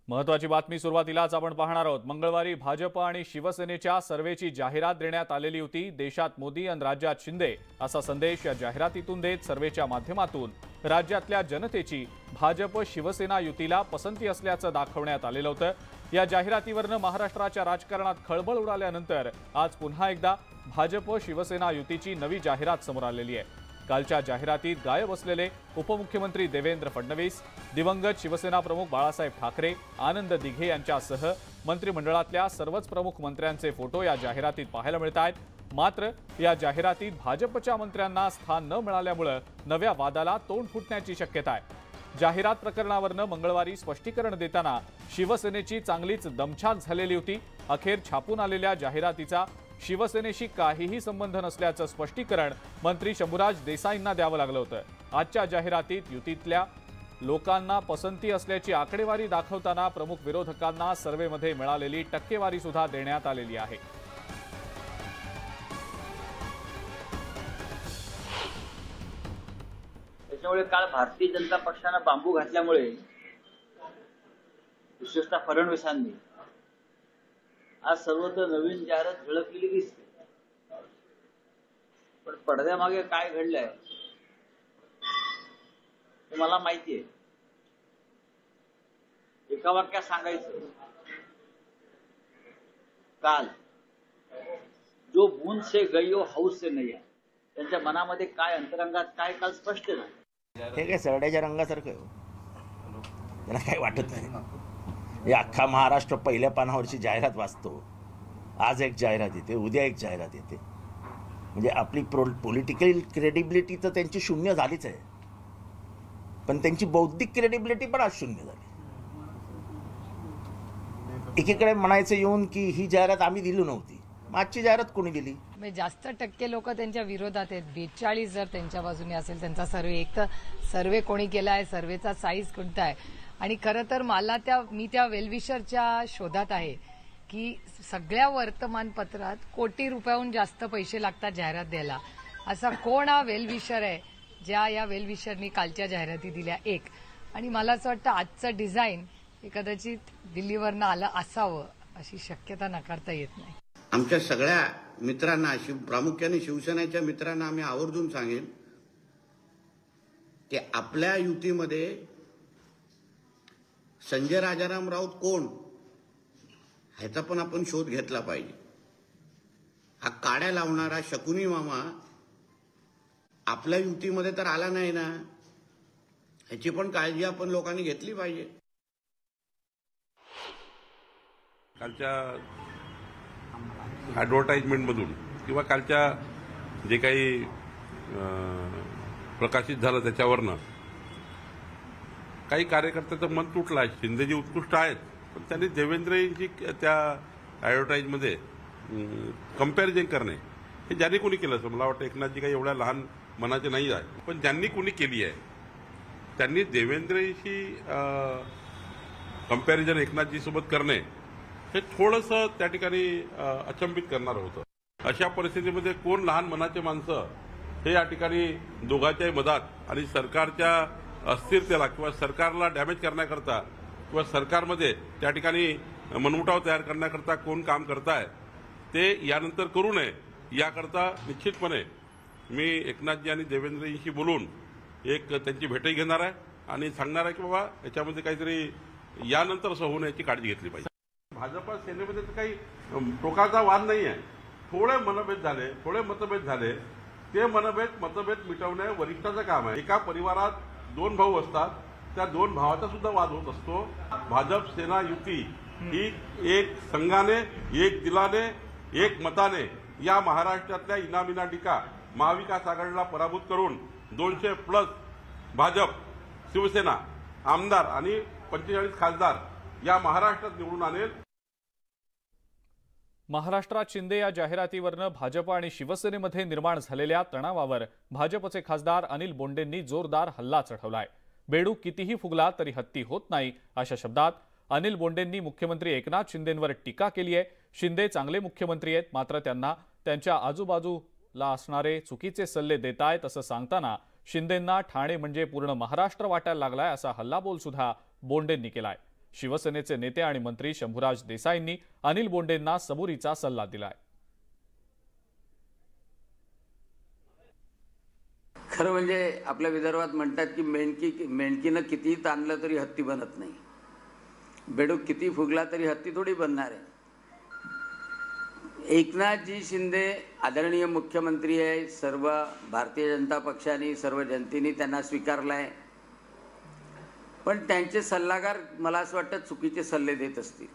महत्वाची बातमी सुरुवातीलाच आपण पाहणार आहोत। मंगळवारी भाजप आणि शिवसेनेच्या सर्वेची जाहिरात देण्यात आलेली होती। देशात मोदी आणि राज्यात शिंदे असा संदेश या जाहिरातीतून देत सर्वेच्या माध्यमातून राज्यातल्या जनतेची भाजप शिवसेना युतीला पसंती असल्याचं दाखवण्यात आलेलं होतं। या जाहिरातीवरून महाराष्ट्राच्या राजकारणात खळबळ उडाल्यानंतर आज पुन्हा एकदा भाजप शिवसेना युतीची नवी जाहिरात समोर आलेली आहे। कालच्या जाहिरातीत गायब असलेले उपमुख्यमंत्री देवेंद्र फडणवीस, दिवंगत शिवसेना प्रमुख बाळासाहेब ठाकरे, आनंद दिघे यांच्यासह मंत्रिमंडळातल्या सर्वच प्रमुख मंत्र्यांचे फोटो या जाहिरातीत पाहायला मिळतात। मात्र या जाहिरातीत भाजपच्या मंत्र्यांना स्थान न मिळाल्यामुळे नव्या वादाला तोंड फुटण्याची शक्यता आहे। जाहिरात प्रकरणावरून मंगळवारी स्पष्टीकरण देताना शिवसेनेची चांगलीच दमछाक झालेली होती। अखेर छापून आलेल्या जाहिरातीचा शिवसेनेशी काहीही संबंध नसल्याचं स्पष्टीकरण मंत्री शंभूराज देसाईंना द्यावं लागलं होतं। आजच्या जाहिरातीत युतीतल्या लोकांना पसंती असल्याची आकडेवारी दाखवताना प्रमुख विरोधकांना सर्व्हेमध्ये मिळालेली टक्केवारी सुद्धा देण्यात आलेली आहे। त्याच्यामुळे काल भारतीय जनता पक्षाने बांबू घातल्यामुळे विशेषतः फडणवीसांनी आज सर्वत्र नवीन जाहिरात झळकलेली दिसते। पण पडद्यामागे काय घडलंय हे मला माहिती आहे। एका वाक्यात सांगायचं, काल जो बूंद से गई हो हौस से नहीं, त्यांच्या मनामध्ये काय अंतरंगात काय काल स्पष्ट झालं। हे काय सरड्याच्या रंगासारखं त्याला काही वाटत नाही। हे अख्खा महाराष्ट्र पहिल्या पानावरची जाहिरात वाचतो। आज एक जाहिरात येते, उद्या एक जाहिरात येते, म्हणजे आपली पॉलिटिकल क्रेडिबिलिटी तर त्यांची शून्य झालीच आहे, पण त्यांची बौद्धिक क्रेडिबिलिटी पण आज शून्य झाली। एकीकडे म्हणायचं येऊन की ही जाहिरात आम्ही दिली नव्हती, आजची जाहिरात कोणी दिली? जास्त टक्के लोक त्यांच्या विरोधात आहेत। 42 जर त्यांच्या बाजूने असेल त्यांचा सर्वे, एक तर सर्वे कोणी केला आहे, सर्वेचा साईज कोणता आहे, आणि खरं तर मी त्या वेलविशरच्या शोधात आहे की सगळ्या वर्तमानपत्रात कोटी रुपयाहून जास्त पैसे लागतात जाहिरात द्यायला। असा कोण हा वेलविशर आहे ज्या या वेलविशरनी कालच्या जाहिराती दिल्या? एक, आणि मला असं वाटतं आजचं डिझाईन हे कदाचित दिल्लीवरनं आलं असावं अशी शक्यता नाकारता येत नाही। आमच्या सगळ्या मित्रांना, प्रामुख्याने शिवसेनेच्या मित्रांना आम्ही आवर्जून सांगेन की आपल्या युतीमध्ये संजय राजाराम राऊत कोण ह्याचा पण आपण शोध घेतला पाहिजे। हा काड्या लावणारा शकुनी मामा आपल्या युतीमध्ये तर आला नाही ना, ह्याची पण काळजी आपण लोकांनी घेतली पाहिजे। कालच्या ॲडव्हर्टाइजमेंटमधून किंवा कालच्या जे काही प्रकाशित झालं त्याच्यावरनं काही कार्यकर्त्याचं मन तुटलं आहे। शिंदेजी उत्कृष्ट आहेत, पण त्यांनी देवेंद्रजी त्या ॲडव्हर्टाईजमध्ये कंपॅरिझन करणे हे ज्यांनी कोणी केलं असं मला वाटतं। एकनाथजी काही एवढ्या लहान मनाचे नाही आहे, पण ज्यांनी कोणी केली आहे त्यांनी देवेंद्रशी कंपॅरिझन एकनाथजी सोबत करणे हे थोडंसं त्या ठिकाणी अचंबित करणारं होतं। अशा परिस्थितीमध्ये कोण लहान मनाचे माणसं हे या ठिकाणी दोघांच्याही मधात आणि सरकारच्या अस्थिरतेला किंवा सरकारला डॅमेज करण्याकरता किंवा सरकारमध्ये त्या ठिकाणी मनमुटाव तयार करण्याकरता कोण काम करताय ते यानंतर करू नये याकरता निश्चितपणे मी एकनाथजी आणि देवेंद्रजींशी बोलून एक त्यांची भेटही घेणार आहे आणि सांगणार आहे की बाबा याच्यामध्ये काहीतरी यानंतर असं होऊ नये काळजी घेतली पाहिजे। भाजप सेनेमध्ये तर काही टोकाचा वाद नाही आहे। थोडे मनभेद झाले, थोडे मतभेद झाले, ते मतभेद मिटवणे वरिष्ठाचं काम आहे। एका परिवारात दोन भाऊ असतात, त्या दोन भावाचा सुद्धा वाद होत असतो। भाजप सेना युती ही एक संघाने, एक दिलाने, एक मताने या महाराष्ट्रातल्या इनामिनाटिका महाविकास आघाडीला पराभूत करून 200+ भाजप शिवसेना आमदार आणि 45 खासदार या महाराष्ट्रात निवडून आणेल। महाराष्ट्रात शिंदे या जाहिरातीवरून भाजप आणि शिवसेनेमध्ये निर्माण झालेल्या तणावावर भाजपचे खासदार अनिल बोंडेंनी जोरदार हल्ला चढवलाय। बेडूक कितीही फुगला तरी हत्ती होत नाही अशा शब्दात अनिल बोंडेंनी मुख्यमंत्री एकनाथ शिंदेंवर टीका केली आहे। शिंदे चांगले मुख्यमंत्री आहेत, मात्र त्यांना त्यांच्या आजूबाजूला असणारे चुकीचे सल्ले देतायत असं सांगताना शिंदेंना ठाणे म्हणजे पूर्ण महाराष्ट्र वाटायला लागलाय असा हल्लाबोल सुद्धा बोंडेंनी केलाय। शिवसेनेचे नेते आणि मंत्री शंभूराज देसाईंनी अनिल बोंडेंना सबुरीचा सल्ला दिलाय. खरं म्हणजे आपल्या विदर्भात म्हणतात की मेंढकीनं कितीही ताणलं तरी हत्ती बनत नाही. बेडूक किती फुगला तरी हत्ती थोडी बनणार आहे. एकनाथजी शिंदे आदरणीय मुख्यमंत्री आहे. सर्व भारतीय जनता पक्षाने सर्व जनतेने त्यांना स्वीकारलं आहे. पण त्यांचे सल्लागार मला असं वाटतं चुकीचे सल्ले देत असतील.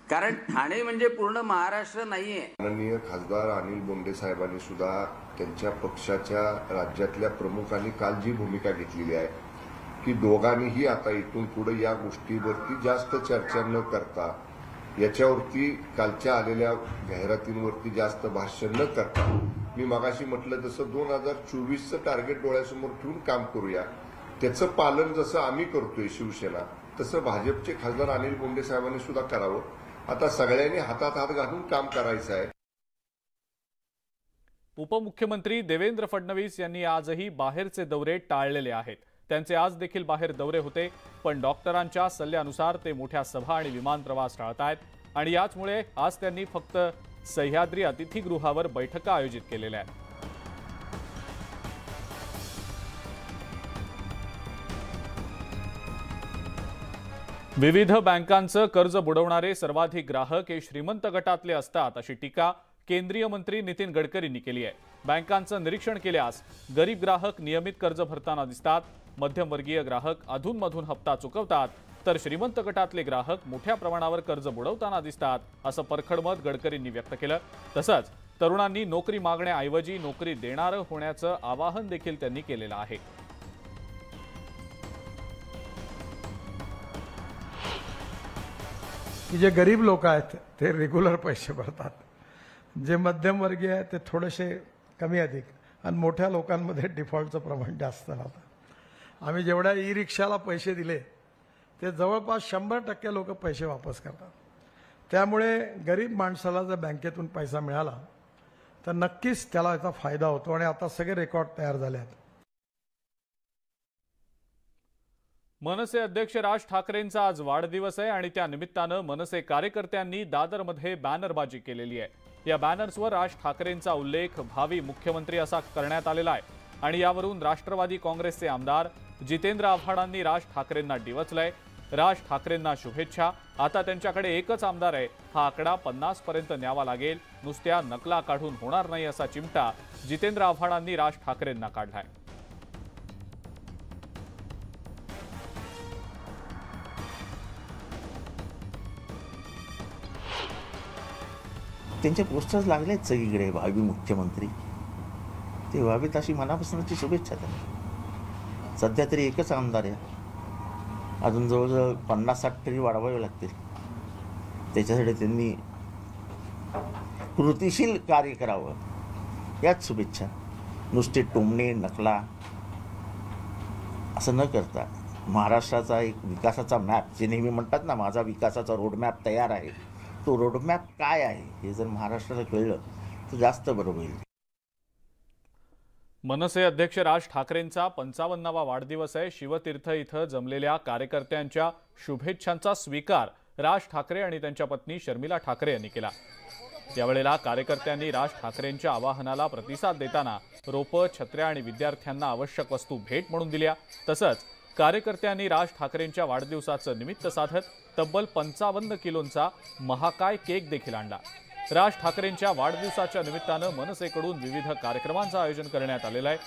कारण ठाणे म्हणजे पूर्ण महाराष्ट्र नाहीये. माननीय खासदार अनिल बोंडे साहेबांनी सुद्धा त्यांच्या पक्षाच्या राज्यातल्या प्रमुखांनी काल जी भूमिका घेतलेली आहे की दोघांनीही आता इथून पुढे या गोष्टीवरती जास्त चर्चा न करता, याच्यावरती कालच्या आलेल्या जाहिरातींवरती जास्त भाष्य न करता, मी मगाशी म्हटलं तसं 2024चं टार्गेट डोळ्यासमोर ठेवून काम करूया. त्याचं पालन जसं आम्ही करतोय शिवसेना, तसं भाजपचे खासदार अनिल बोंडे साहेबांनी सुद्धा करावं. आता सगळ्यांनी हातात हात घालून काम करायचं आहे. उपमुख्यमंत्री देवेंद्र फडणवीस यांनी आजही बाहेरचे दौरे टाळलेले आहेत. त्यांचे आज देखील बाहेर दौरे होते, पण डॉक्टरांच्या सल्ल्यानुसार ते मोठ्या सभा आणि विमान प्रवास टाळतायत. आणि याचमुळे आज त्यांनी फक्त सह्याद्री अतिथीगृहावर बैठका आयोजित केलेल्या आहेत. विविध बँकांचं कर्ज बुडवणारे सर्वाधिक ग्राहक हे श्रीमंत गटातले असतात, अशी टीका केंद्रीय मंत्री नितीन गडकरींनी केली आहे. बँकांचं निरीक्षण केल्यास गरीब ग्राहक नियमित कर्ज भरताना दिसतात, मध्यमवर्गीय ग्राहक अधूनमधून हप्ता चुकवतात, तर श्रीमंत गटातले ग्राहक मोठ्या प्रमाणावर कर्ज बुडवताना दिसतात, असं परखड मत गडकरींनी व्यक्त केलं. तसंच तरुणांनी नोकरी मागण्याऐवजी नोकरी देणारं होण्याचं आवाहन देखील त्यांनी केलेलं आहे. की जे गरीब लोक आहेत ते रेग्युलर पैसे भरतात, जे मध्यमवर्गीय आहेत ते थोडेसे कमी अधिक, आणि मोठ्या लोकांमध्ये डिफॉल्टचं प्रमाण जास्त राहतं. आम्ही जेवढ्या ई रिक्षाला पैसे दिले ते जवळपास 100% लोक पैसे वापस करतात. त्यामुळे गरीब माणसाला जर बँकेतून पैसा मिळाला तर नक्कीच त्याला याचा फायदा होतो. आणि आता सगळे रेकॉर्ड तयार झाले आहेत. मनसे अध्यक्ष राज ठाकरेंचा आज वाढदिवस आहे आणि त्या निमित्तानं मनसे कार्यकर्त्यांनी दादरमध्ये बॅनरबाजी केलेली आहे. या बॅनर्सवर राज ठाकरेंचा उल्लेख भावी मुख्यमंत्री असा करण्यात आलेला आहे. आणि यावरून राष्ट्रवादी काँग्रेसचे आमदार जितेंद्र आव्हाडांनी राज ठाकरेंना डिवचलंय. राज ठाकरेंना शुभेच्छा. आता त्यांच्याकडे एकच आमदार आहे, हा आकडा 50 पर्यंत न्यावा लागेल, नुसत्या नकला काढून होणार नाही, असा चिमटा जितेंद्र आव्हाडांनी राज ठाकरेंना काढलाय. त्यांचे पोस्टर्स लागलेत सगळीकडे, भावी मुख्यमंत्री ते व्हावेत अशी मनापासूनची शुभेच्छा त्यांना. सध्या तरी एकच आमदार आहे, अजून जवळजवळ 50-60 तरी वाढवावे लागतील. त्याच्यासाठी त्यांनी कृतिशील कार्य करावं, याच शुभेच्छा. नुसते टोमणे नकला असं न करता महाराष्ट्राचा एक विकासाचा मॅप, जे नेहमी म्हणतात ना माझा विकासाचा रोडमॅप तयार आहे, तो रोडमॅप काय आहे हे जर महाराष्ट्राला कळलं तर जास्त बरं होईल. मनसे अध्यक्ष राज ठाकरेंचा 55वा वाढदिवस आहे. शिवतीर्थ इथं जमलेल्या कार्यकर्त्यांच्या शुभेच्छांचा स्वीकार राज ठाकरे आणि त्यांच्या पत्नी शर्मिला ठाकरे यांनी केला. यावेळेला कार्यकर्त्यांनी राज ठाकरेंच्या आवाहनाला प्रतिसाद देताना रोपं, छत्र्या आणि विद्यार्थ्यांना आवश्यक वस्तू भेट म्हणून दिल्या. तसंच कार्यकर्त्यांनी राज ठाकरेंच्या वाढदिवसाचं निमित्त साधत तब्बल 55 किलोंचा महाकाय केक देखील आणला. राज ठाकरेंच्या वाढदिवसाच्या निमित्तानं मनसेकडून विविध कार्यक्रमांचं आयोजन करण्यात आलेलं आहे.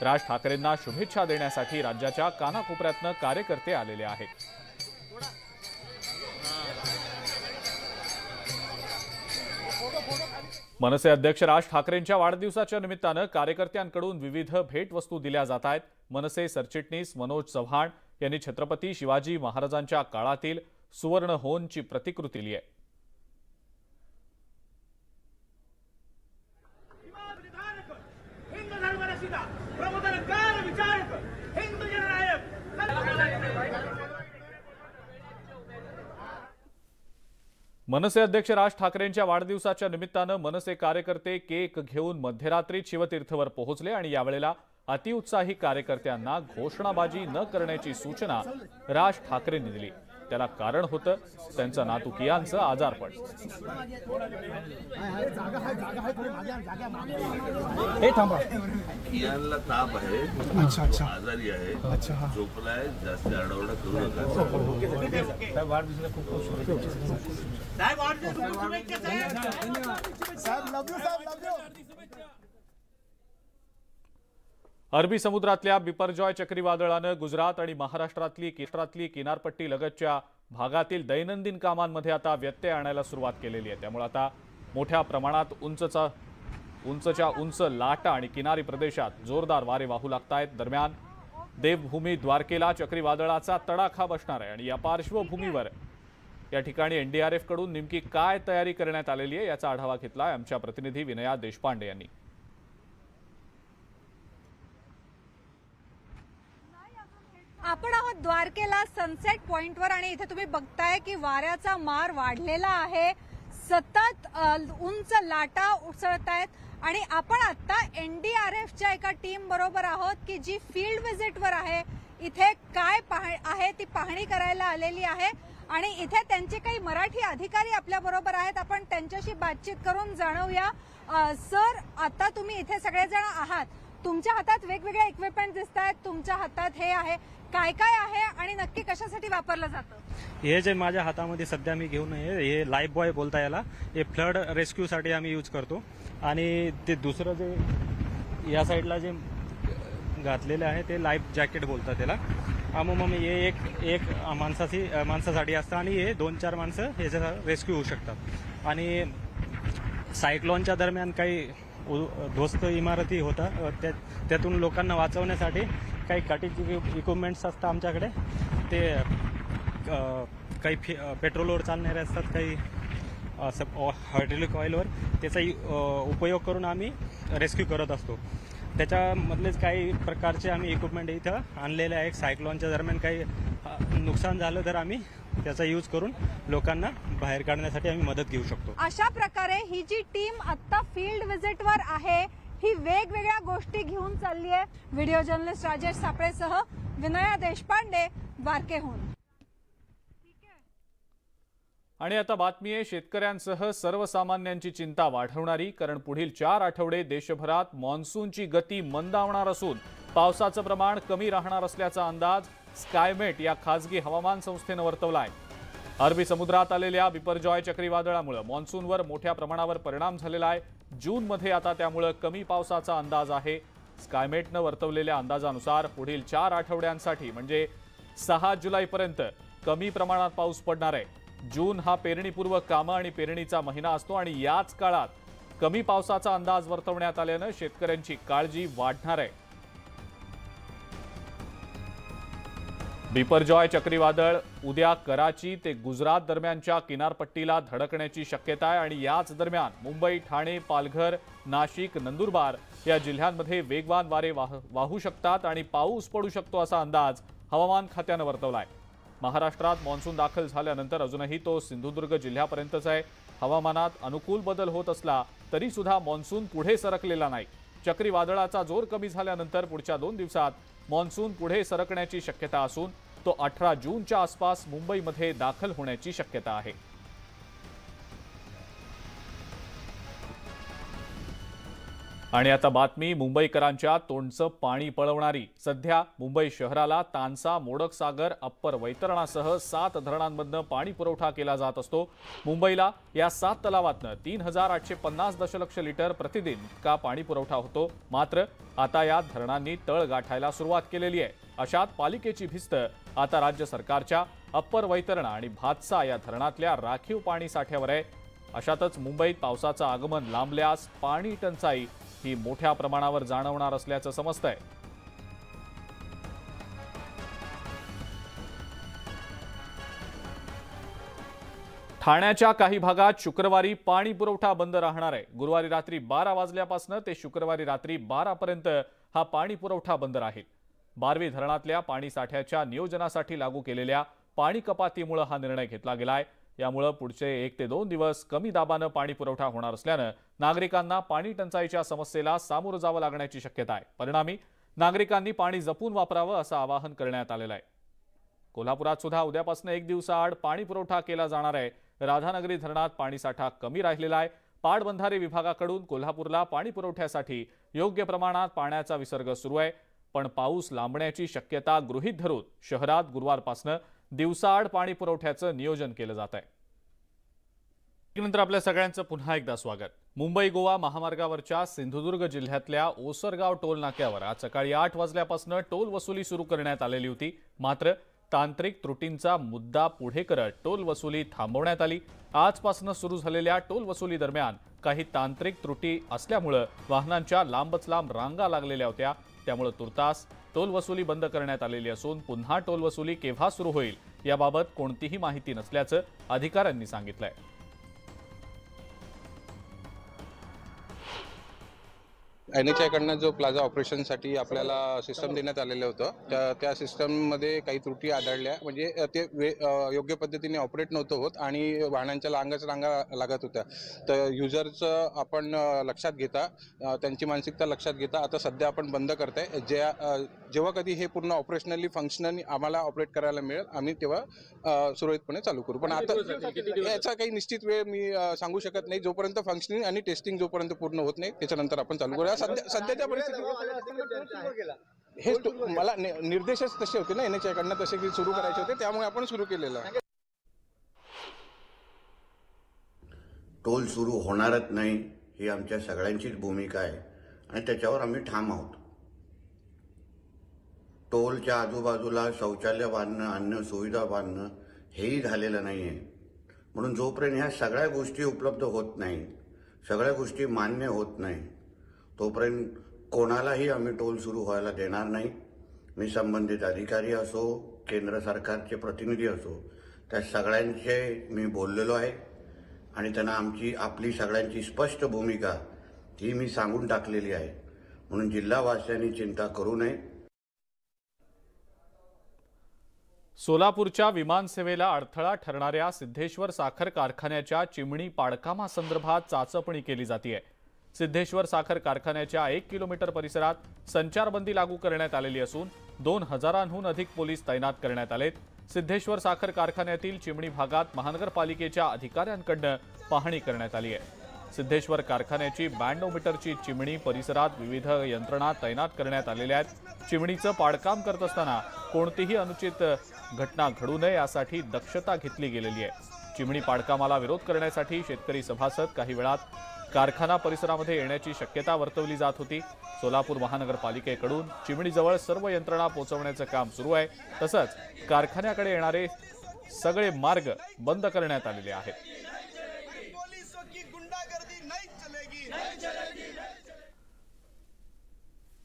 राज ठाकरेंना शुभेच्छा देण्यासाठी राज्याच्या कानाकोपऱ्यातनं कार्यकर्ते आलेले आहेत. मनसे अध्यक्ष राज ठाकरेंच्या वाढदिवसाच्या निमित्तानं कार्यकर्त्यांकडून विविध भेटवस्तू दिल्या जात आहेत. मनसे सरचिटणीस मनोज चव्हाण यांनी छत्रपती शिवाजी महाराजांच्या काळातील सुवर्ण होनची प्रतिकृती लिहिली आहे. मनसे अध्यक्ष राज ठाकरेंच्या वाढदिवसाच्या निमित्तानं मनसे कार्यकर्ते केक घेऊन मध्यरात्रीत शिवतीर्थवर पोहोचले आणि यावेळेला अतिउत्साही कार्यकर्त्यांना घोषणाबाजी न करण्याची सूचना राज ठाकरेंनी दिली. त्याला कारण होतं त्यांचं नातू कियानचं आजारपण. कियानला ताप आहे, आजारी आहे, झोपलाय, जास्त आरडाओरडा करू नका. अरबी समुद्रातल्या बिपरजॉय चक्रीवादळानं गुजरात आणि महाराष्ट्रातली किनारपट्टी लगतच्या भागातील दैनंदिन कामांमध्ये आता व्यत्यय आणायला सुरुवात केलेली आहे. त्यामुळे आता मोठ्या प्रमाणात उंचच्या उंच लाटा आणि किनारी प्रदेशात जोरदार वारे वाहू लागतायत. दरम्यान देवभूमी द्वारकेला चक्रीवादळाचा तडाखा बसणार आहे आणि या पार्श्वभूमीवर या ठिकाणी एनडीआरएफ कडून नेमकी काय तयारी करण्यात आलेली आहे याचा आढावा घेतलाय आमच्या प्रतिनिधी विनया देशपांडे यांनी. आपण आहोत द्वारकेला सनसेट पॉइंटवर आणि इथे तुम्ही बघताय की वाऱ्याचा मार वाढलेला आहे. सतत उंच लाटा उसळत आहेत आणि आपण आता एनडीआरएफच्या एका टीम बरोबर आहोत की जी फील्ड व्हिजिटवर आहे. इथे काय आहे ती पाहणी करायला आलेली आहे आणि इथे त्यांचे काही मराठी अधिकारी आपल्या बरोबर आहेत. आपण त्यांच्याशी बातचीत करून जाणूया. सर, आता तुम्ही इथे सगळेजण आहात, तुमच्या हातात वेगवेगळे इक्विपमेंट दिसत आहेत, तुमच्या हातात हे आहे, काय काय आहे आणि नक्की कशासाठी वापरलं जातं? हे जे माझ्या हातामध्ये सध्या मी घेऊन आहे हे लाईफ बॉय बोलता याला. हे फ्लड रेस्क्यूसाठी आम्ही यूज करतो. आणि ते दुसरं जे या साईडला जे घातलेलं आहे ते लाईफ जॅकेट बोलतात त्याला. मग हे एक माणसासाठी असतं आणि हे 2-4 माणसं ह्याचा रेस्क्यू होऊ शकतात. आणि सायक्लोनच्या दरम्यान काही ध्वस्त इमारती होतात, त्यातून लोकांना वाचवण्यासाठी काही कटिंग इक्विपमेंट्स असतात आमच्याकडे. ते काही पेट्रोलवर चालणारे असतात, काही हायड्रोलिक ऑइलवर. त्याचा उपयोग करून आम्ही रेस्क्यू करत असतो. त्याच्यामधलेच काही प्रकारचे आम्ही इक्विपमेंट इथं आणलेले आहे. सायक्लोनच्या दरम्यान काही नुकसान झालं तर आम्ही त्याचा यूज करून लोकांना बाहेर काढण्यासाठी आम्ही मदत घेऊ शकतो. अशा प्रकारे ही जी टीम आता फील्ड व्हिजिटवर आहे ही वेगवेगळ्या गोष्टी घेऊन चालली आहे. व्हिडिओ जर्नलिस्ट राजेश सापळेसह विनया देशपांडे, द्वारकेहून. आणि आता बातमी आहे शेतकऱ्यांसह सर्वसामान्यांची चिंता वाढवणारी. कारण पुढील 4 आठवडे देशभरात मान्सूनची गती मंदावणार असून पावसाचं प्रमाण कमी राहणार असल्याचा अंदाज स्कायमेट या खासगी हवामान संस्थेनं वर्तवलाय. अरबी समुद्रात आलेल्या बिपरजॉय चक्रीवादळामुळे मान्सूनवर मोठ्या प्रमाणावर परिणाम झालेला आहे. जूनमध्ये आता त्यामुळे कमी पावसाचा अंदाज आहे. स्कायमेटनं वर्तवलेल्या अंदाजानुसार पुढील 4 आठवड्यांसाठी म्हणजे 6 जुलैपर्यंत कमी प्रमाणात पाऊस पडणार आहे. जून हा पेरणीपूर्व कामं आणि पेरणीचा महिना असतो आणि याच काळात कमी पावसाचा अंदाज वर्तवण्यात आल्यानं शेतकऱ्यांची काळजी वाढणार आहे. बिपरजॉय चक्रीवादळ उद्या कराची ते गुजरात दरम्यानच्या किनारपट्टीला धडकण्याची शक्यता आहे आणि याच दरम्यान मुंबई, ठाणे, पालघर, नाशिक, नंदुरबार या जिल्ह्यांमध्ये वेगवान वारे वाहू शकतात आणि पाऊस पडू शकतो असा अंदाज हवामान खात्यानं वर्तवलाय. महाराष्ट्रात मान्सून दाखल झाल्यानंतर अजूनही तो सिंधुदुर्ग जिल्ह्यापर्यंतच आहे. हवामानात अनुकूल बदल होत असला तरी सुद्धा मान्सून पुढे सरकलेला नाही. चक्रीवादळाचा जोर कमी झाल्यानंतर पुढच्या 2 दिवसात मान्सून पुढे सरकण्याची शक्यता असून तो 18 जूनच्या आसपास मुंबईमध्ये दाखल होण्याची शक्यता आहे. आणि आता बातमी मुंबईकरांच्या तोंडचं पाणी पळवणारी. सध्या मुंबई शहराला तानसा, मोडकसागर, अप्पर वैतरणासह 7 धरणांमधनं पाणी पुरवठा केला जात असतो. मुंबईला या 7 तलावातनं 3850 दशलक्ष लिटर प्रतिदिन इतका पाणी पुरवठा होतो. मात्र आता या धरणांनी तळ गाठायला सुरुवात केलेली आहे. अशात पालिकेची भिस्त आता राज्य सरकारच्या अप्पर वैतरणा आणि भातसा या धरणातल्या राखीव पाणी साठ्यावर आहे. अशातच मुंबईत पावसाचं आगमन लांबल्यास पाणी टंचाई ही मोठ्या प्रमाणावर जाणवणार असल्याचं समजतंय. ठाण्याच्या काही भागात शुक्रवारी पाणी पुरवठा बंद राहणार आहे. गुरुवारी रात्री 12 वाजल्यापासून ते शुक्रवारी रात्री 12 पर्यंत हा पाणी पुरवठा बंद राहील. बारवी धरणातल्या पाणी साठ्याच्या नियोजनासाठी लागू केलेल्या पाणी कपातीमुळे हा निर्णय घेतला गेलाय. यामुळे पुढचे 1 ते 2 दिवस कमी दाबानं पाणी पुरवठा होणार असल्यानं नागरिकांना पाणी टंचाईच्या समस्येला सामोरं जावं लागण्याची शक्यता आहे. परिणामी नागरिकांनी पाणी जपून वापरावं असं आवाहन करण्यात आलेलं आहे. कोल्हापुरात सुद्धा उद्यापासून 1 दिवसाआड पाणी पुरवठा केला जाणार आहे. राधानगरी धरणात पाणीसाठा कमी राहिलेला आहे. पाटबंधारे विभागाकडून कोल्हापूरला पाणी पुरवठ्यासाठी योग्य प्रमाणात पाण्याचा विसर्ग सुरू आहे. पण पाऊस लांबण्याची शक्यता गृहीत धरून शहरात गुरुवारपासून दिवसाआड पाणी पुरवठ्याचं नियोजन केलं जात आहे. नंतर आपल्या सगळ्यांचं पुन्हा एकदा स्वागत. मुंबई गोवा महामार्गावरच्या सिंधुदुर्ग जिल्ह्यातल्या ओसरगाव टोल नाक्यावर आज सकाळी 8 वाजल्यापासून टोल वसुली सुरू करण्यात आलेली होती. मात्र तांत्रिक त्रुटींचा मुद्दा पुढे करत टोल वसुली थांबवण्यात आली. आजपासून सुरू झालेल्या टोल वसुली दरम्यान काही तांत्रिक त्रुटी असल्यामुळे वाहनांच्या लांबच लांब रांगा लागलेल्या होत्या. त्यामुळे तुर्तास टोल वसुली बंद करण्यात आलेली असून पुन्हा टोल वसुली केव्हा सुरू होईल याबाबत कोणतीही माहिती नसल्याचं अधिकाऱ्यांनी सांगितलंय. NHAI कडनं जो प्लाझा ऑपरेशनसाठी आपल्याला सिस्टम देण्यात आलेलं होतं त्या सिस्टममध्ये काही त्रुटी आढळल्या. म्हणजे ते योग्य पद्धतीने ऑपरेट नव्हतं होत आणि वाहनांच्या रांगा लागत होत्या. तर युजरचं आपण लक्षात घेता, त्यांची मानसिकता लक्षात घेता आता सध्या आपण बंद करताय. जेव्हा कधी हे पूर्ण ऑपरेशनली फंक्शनली आम्हाला ऑपरेट करायला मिळेल आम्ही तेव्हा सुरळीतपणे चालू करू. पण आता याचा काही निश्चित वेळ मी सांगू शकत नाही. जोपर्यंत फंक्शनिंग आणि टेस्टिंग जोपर्यंत पूर्ण होत नाही त्याच्यानंतर आपण चालू करूया. सध्याच्या परिस्थितीत हे मला निर्देशच तसे होते ना NHAI कडनं, तसे की सुरू करायचे होते, त्यामुळे आपण सुरू केलेलं आहे. टोल सुरू होणारच नाही ही आमच्या सगळ्यांचीच भूमिका आहे आणि त्याच्यावर आम्ही ठाम आहोत. टोलच्या आजूबाजूला शौचालय बांधणं, अन्न सुविधा बांधणं हेही झालेलं नाही आहे. म्हणून जोपर्यंत ह्या सगळ्या गोष्टी उपलब्ध होत नाही, सगळ्या गोष्टी मान्य होत नाही, तोपर्यंत कोणालाही आम्ही टोल सुरू व्हायला देणार नाही. मी संबंधित अधिकारी असो, केंद्र सरकारचे प्रतिनिधी असो, त्या सगळ्यांचे मी बोललेलो आहे आणि त्यांना आपली सगळ्यांची स्पष्ट भूमिका ही मी सांगून टाकलेली आहे. म्हणून जिल्हावासियांनी चिंता करू नये. सोलापूरच्या विमानसेवेला अडथळा ठरणाऱ्या सिद्धेश्वर साखर कारखान्याच्या चिमणी पाडकामासंदर्भात चाचपणी केली जाते. सिद्धेश्वर साखर कारखान्याच्या 1 किलोमीटर परिसरात संचारबंदी लागू करण्यात आलेली असून 2000हून अधिक पोलीस तैनात करण्यात आलेत. सिद्धेश्वर साखर कारखान्यातील चिमणी भागात महानगरपालिकेच्या अधिकाऱ्यांकडून पाहणी करण्यात आली आहे. सिद्धेश्वर कारखान्याची 92 मीटरची चिमणी परिसरात विविध यंत्रणा तैनात करण्यात आलेल्या आहेत. चिमणीचं पाडकाम करत असताना कोणतीही अनुचित घटना घडू नये यासाठी दक्षता घेतली गेलेली आहे. चिमणी पाडकामाला विरोध करण्यासाठी शेतकरी सभासद काही वेळात कारखाना परिसरामध्ये येण्याची शक्यता वर्तवली जात होती. सोलापूर महानगरपालिकेकडून चिमणीजवळ सर्व यंत्रणा पोहोचवण्याचं काम सुरू आहे. तसंच कारखान्याकडे येणारे सगळे मार्ग बंद करण्यात आलेले आहेत.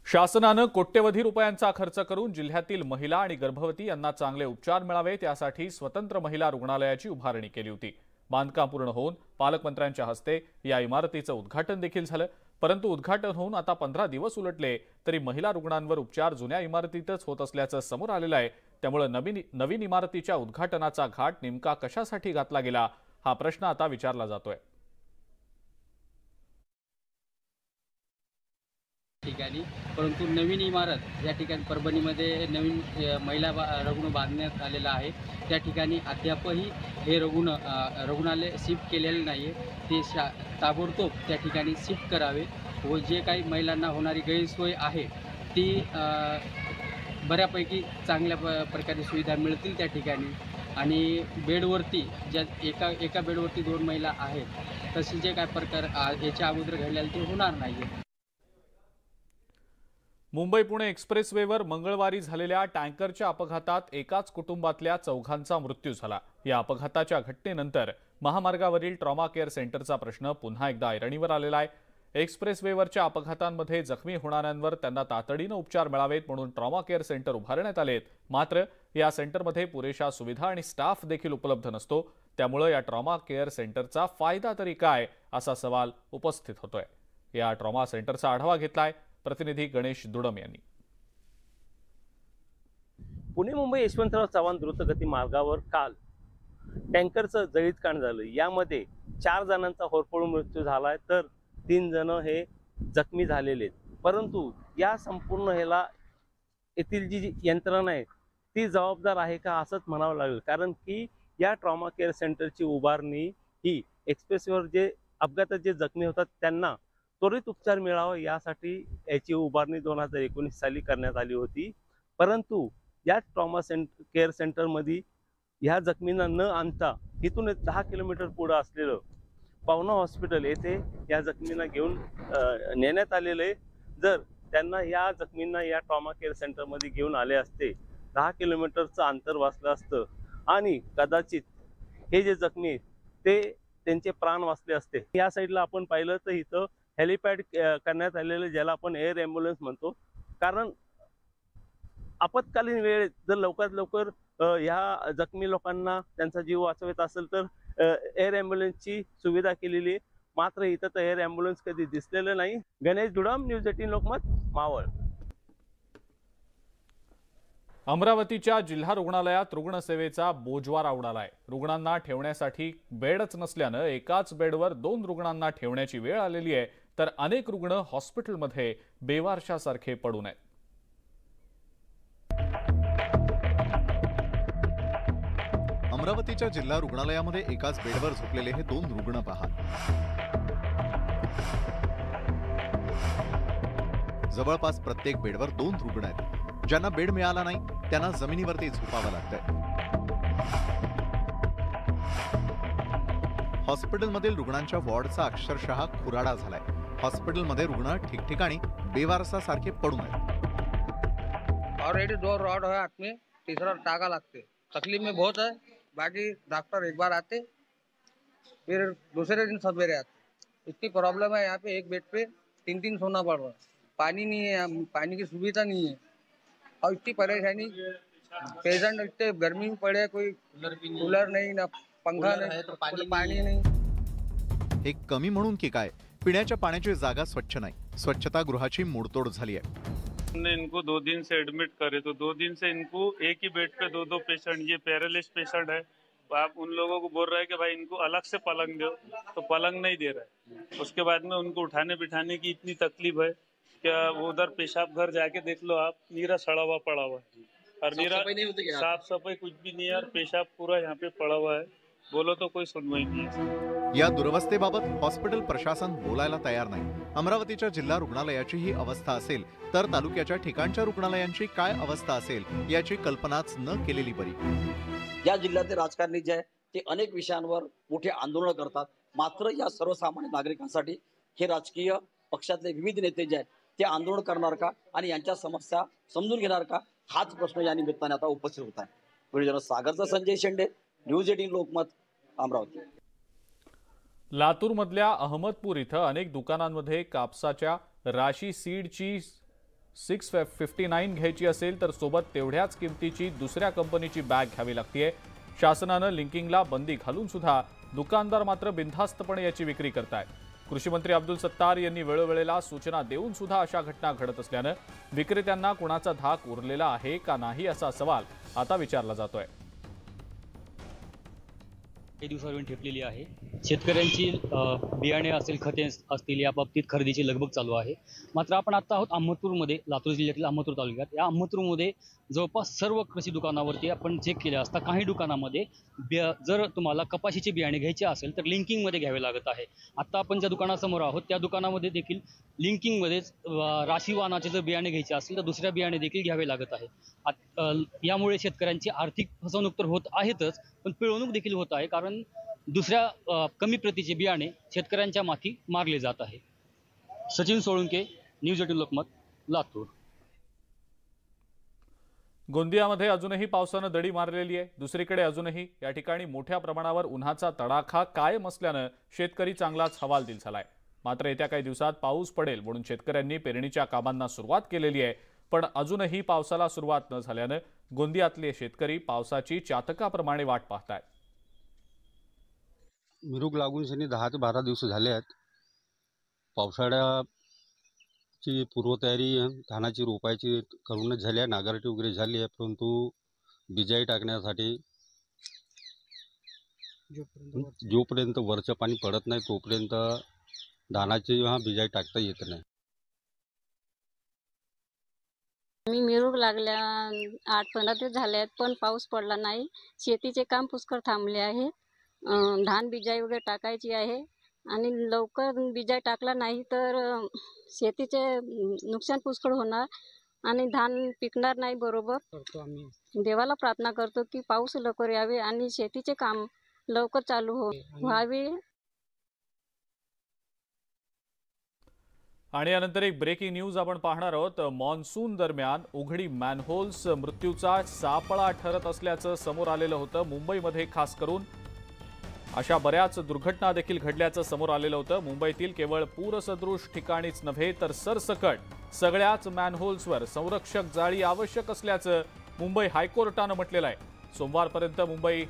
शासनानं कोट्यवधी रुपयांचा खर्च करून जिल्ह्यातील महिला आणि गर्भवती यांना चांगले उपचार मिळावेत यासाठी स्वतंत्र महिला रुग्णालयाची उभारणी केली होती. बांधकाम पूर्ण होऊन पालकमंत्र्यांच्या हस्ते या इमारतीचं उद्घाटन देखील झालं. परंतु उद्घाटन होऊन आता 15 दिवस उलटले तरी महिला रुग्णांवर उपचार जुन्या इमारतीतच होत असल्याचं समोर आलेलं आहे. त्यामुळे नवीन इमारतीच्या उद्घाटनाचा घाट नेमका कशासाठी घातला गेला हा प्रश्न आता विचारला जातोय. ठिकाणी परंतु नवीन इमारत या ठिकाणी परभणीमध्ये नवीन महिला रुग्ण बांधण्यात आलेला आहे. त्या ठिकाणी अद्यापही हे रुग्णालय शिफ्ट केलेलं नाही आहे. ते ताबडतोब त्या ठिकाणी शिफ्ट करावे व जे काही महिलांना होणारी गैरसोय आहे ती बऱ्यापैकी चांगल्या प्रकारे सुविधा मिळतील त्या ठिकाणी. आणि बेडवरती ज्या एका बेडवरती 2 महिला आहेत तसे जे काय प्रकार याच्या अगोदर घडलेले ते होणार नाही. मुंबई पुणे एक्सप्रेसवेवर मंगळवारी झालेल्या टँकरच्या अपघातात एकाच कुटुंबातल्या 4घांचा मृत्यू झाला. या अपघाताच्या घटनेनंतर महामार्गावरील ट्रॉमा केअर सेंटरचा प्रश्न पुन्हा एकदा ऐरणीवर आलेला आहे. एक्सप्रेसवेवरच्या अपघातांमध्ये जखमी होणाऱ्यांवर त्यांना तातडीनं उपचार मिळावेत म्हणून ट्रॉमा केअर सेंटर उभारण्यात आलेत. मात्र या सेंटरमध्ये पुरेशा सुविधा आणि स्टाफ देखील उपलब्ध नसतो. त्यामुळे या ट्रॉमा केअर सेंटरचा फायदा तरी काय असा सवाल उपस्थित होतोय. या ट्रॉमा सेंटरचा आढावा घेतलाय प्रतिनिधी गणेश दुडम यांनी. पुणे मुंबई यशवंतराव चव्हाण द्रुतगती मार्गावर काल टँकरचं जळीत कांड झालं. यामध्ये 4 जणांचा होरपळून मृत्यू झालाय तर 3 जण हे जखमी झालेले आहेत. परंतु या संपूर्ण ह्याला येथील जी यंत्रणा आहे ती जबाबदार आहे का असंच म्हणावं लागेल, कारण की या ट्रॉमा केअर सेंटरची उभारणी ही एक्सप्रेसवर जे अपघातात जे जखमी होतात त्यांना त्वरित उपचार मिळावा यासाठी याची उभारणी 2019 साली करण्यात आली होती. परंतु या ट्रॉमा केअर सेंटरमध्ये ह्या जखमींना न आणता इथून 10 किलोमीटर पुढे असलेलं पावना हॉस्पिटल येथे या जखमींना घेऊन नेण्यात आलेलं आहे. जर त्यांना या जखमींना या ट्रॉमा केअर सेंटरमध्ये घेऊन आले असते 10 किलोमीटरचं अंतर वाचलं असतं आणि कदाचित हे जे जखमी ते त्यांचे प्राण वाचले असते. या साईडला आपण पाहिलं तर इथं हेलिपॅड करण्यात आलेलं, ज्याला आपण एअर ॲम्ब्युलन्स म्हणतो, कारण आपत्कालीन वेळेत जर लवकरात लवकर ह्या जखमी लोकांना त्यांचा जीव वाचवायचा असेल तर एअर ॲम्ब्युलन्सची सुविधा केलेली आहे. मात्र इथं तर एअर ॲम्ब्युलन्स कधी दिसलेलं नाही. गणेश दुडम, न्यूज 18 लोकमत, मावळ. अमरावतीच्या जिल्हा रुग्णालयात रुग्णसेवेचा बोजवारा उडालाय. रुग्णांना ठेवण्यासाठी बेडच नसल्यानं एकाच बेडवर 2 रुग्णांना ठेवण्याची वेळ आलेली आहे, तर अनेक रुग्ण हॉस्पिटलमध्ये बेवारशासारखे पडून आहेत. अमरावतीच्या जिल्हा रुग्णालयामध्ये एकाच बेडवर झोपलेले हे 2 रुग्ण पहा. जवळपास प्रत्येक बेडवर 2 रुग्ण आहेत. ज्यांना बेड मिळाला नाही त्यांना जमिनीवरती झोपावं लागतंय. हॉस्पिटलमधील रुग्णांच्या वॉर्डचा अक्षरशः खुराडा झालाय. हॉस्पिटलमध्ये रुग्ण ठिकठिकाणी बेवारसासारखे पडून आहेत. ऑलरेडी 2 रॉड है हाथ में, तीसरा टाका लगते. तकलीफ में बहुत है. बाकी डॉक्टर एक बार आते फिर दूसरे दिन सवेरे आते. इतनी प्रॉब्लम है यहाँ पे. एक बेड पे 3 सोना पड़ रहा है. पानी नहीं है, पानी की सुविधा नहीं है और इतनी परेशानी. पेशेंट इतने गर्मी में पड़े, कोई कूलर नहीं, ना पंखा नहीं, तो पानी नहीं. हे कमी म्हणून की काय, पिण्याच्या पाण्याची जागा स्वच्छ नाही. स्वच्छता गृहाची मोडतोड झाली आहे. हमने इनको 2 दिन से एडमिट करे तो 2 दिन से इनको एक ही बेड पे 2 पेशेंट, ये पैरालिस पेशेंट है. आप उन लोगों को बोल रहे हैं कि भाई इनको अलग से पलंग दो, तो पलंग नहीं दे रहा है. उसके बाद में उनको उठाने बिठाने की इतनी तकलीफ है क्या वो उधर पेशाब घर जाके देख लो आप, नीरा सड़ा हुआ पड़ा हुआ है और नीरा साफ सफाई कुछ भी नहीं है और पेशाब पूरा यहाँ पे पड़ा हुआ है. बोलो तो कोई सुनवाई नहीं है. या दुरवस्थेबाबत हॉस्पिटल प्रशासन बोलायला तयार नाही. अमरावतीच्या जिल्हा रुग्णालयाची ही अवस्था असेल तर तालुक्याच्या ठिकाणच्या रुग्णालयांची काय अवस्था असेल याची कल्पनाच न केलेली बरी. या जिल्ह्याचे राजकारणी जे आहे ते अनेक विषयांवर मोठे आंदोलन करतात. मात्र या सर्वसामान्य नागरिकांसाठी हे राजकीय पक्षातले विविध नेते जे आहेत ते आंदोलन करणार का आणि यांच्या समस्या समजून घेणार का, हाच प्रश्न या निमित्ताने आता उपस्थित होत आहे. व्हिडिओ सागरचा संजय शेंडे, न्यूज 18 लोकमत, अमरावती. लातूरमधल्या अहमदपूर इथं अनेक दुकानांमध्ये कापसाच्या राशी सीडची 659 घ्यायची असेल तर सोबत तेवढ्याच किमतीची दुसऱ्या कंपनीची बॅग घ्यावी लागतेय. शासनानं लिंकिंगला बंदी घालून सुद्धा दुकानदार मात्र बिनधास्तपणे याची विक्री करतायत. कृषी मंत्री अब्दुल सत्तार यांनी वेळोवेळेला सूचना देऊन सुद्धा अशा घटना घडत असल्यानं विक्रेत्यांना कुणाचा धाक उरलेला आहे का नाही असा सवाल आता विचारला जातोय. काही दिवसावरून ठेपलेली आहे. शेतकऱ्यांची बियाणे असेल, खते असतील, या बाबतीत खरेदीची लगबग चालू आहे. मात्र आपण आता आहोत अहमदपूरमध्ये, लातूर जिल्ह्यातील अहमदपूर तालुक्यात. या अहमदपूरमध्ये जवळपास सर्व कृषी दुकानावरती आपण चेक केले असता काही दुकानामध्ये जर तुम्हाला कपाशीचे बियाणे घ्यायचे असेल तर लिंकिंगमध्ये घ्यावे लागत आहे. आता आपण ज्या दुकानासमोर आहोत त्या दुकानामध्ये देखील लिंकिंगमध्येच राशीवानाचे जर बियाणे घ्यायचे असेल तर दुसऱ्या बियाणे देखील घ्यावे लागत आहे. यामुळे शेतकऱ्यांची आर्थिक फसवणूक तर होत आहेतच, पण पिळवणूक देखील होत आहे, कारण दुसऱ्या कमी प्रतीचे बियाणे शेतकऱ्यांच्या माथी मारले जात आहे. सचिन सोळुंके, न्यूज 18 लोकमत, लातूर. गोंदियामध्ये अजूनही पावसानं दडी मारलेली आहे. दुसरीकडे अजूनही या ठिकाणी मोठ्या प्रमाणावर उन्हाचा तडाखा कायम असल्यानं शेतकरी चांगलाच हवालदिल झालाय. मात्र येत्या काही दिवसात पाऊस पडेल म्हणून शेतकऱ्यांनी पेरणीच्या कामांना सुरुवात केलेली आहे. पण अजूनही पावसाला सुरुवात न झाल्यानं गोंदियातले शेतकरी पावसाची चातकाप्रमाणे वाट पाहतायत. मिरूग लागून 10 ते 12 दिवस झाले आहेत. पावसाळ्याची पूर्वतयारी धानाची रोपायची करूनच झाली आहे, नांगरटी वगैरे झाली आहे, परंतु बिजाई टाकण्यासाठी जोपर्यंत वरचं पाणी पडत नाही तोपर्यंत धानाची बिजाई टाकता येत नाही. मी मिरूग लागल्या 8-15 दिवस झाले आहेत, पण पाऊस पडला नाही. शेतीचे काम पुष्कळ थांबले आहे. धान बिजाई वगैरे टाकायची आहे आणि लवकर बिजाई टाकला नाही तर शेतीचे नुकसान पुष्कळ होणार आणि धान पिकणार नाही बरोबर. देवाला प्रार्थना करतो की पाऊस लवकर यावे आणि शेतीचे काम लवकर चालू व्हावे. आणि यानंतर एक ब्रेकिंग न्यूज आपण पाहणार आहोत. मॉन्सून दरम्यान उघडी मॅनहोल्स मृत्यूचा सापळा ठरत असल्याचं समोर आलेलं होतं. मुंबईमध्ये खास करून अशा बऱ्याच दुर्घटना देखील घडल्याचं समोर आलेलं होतं. मुंबईतील केवळ पूरसदृश ठिकाणीच नव्हे तर सरसकट सगळ्याच मॅनहोल्सवर संरक्षक जाळी आवश्यक असल्याचं मुंबई हायकोर्टानं म्हटलेलं आहे. सोमवारपर्यंत मुंबई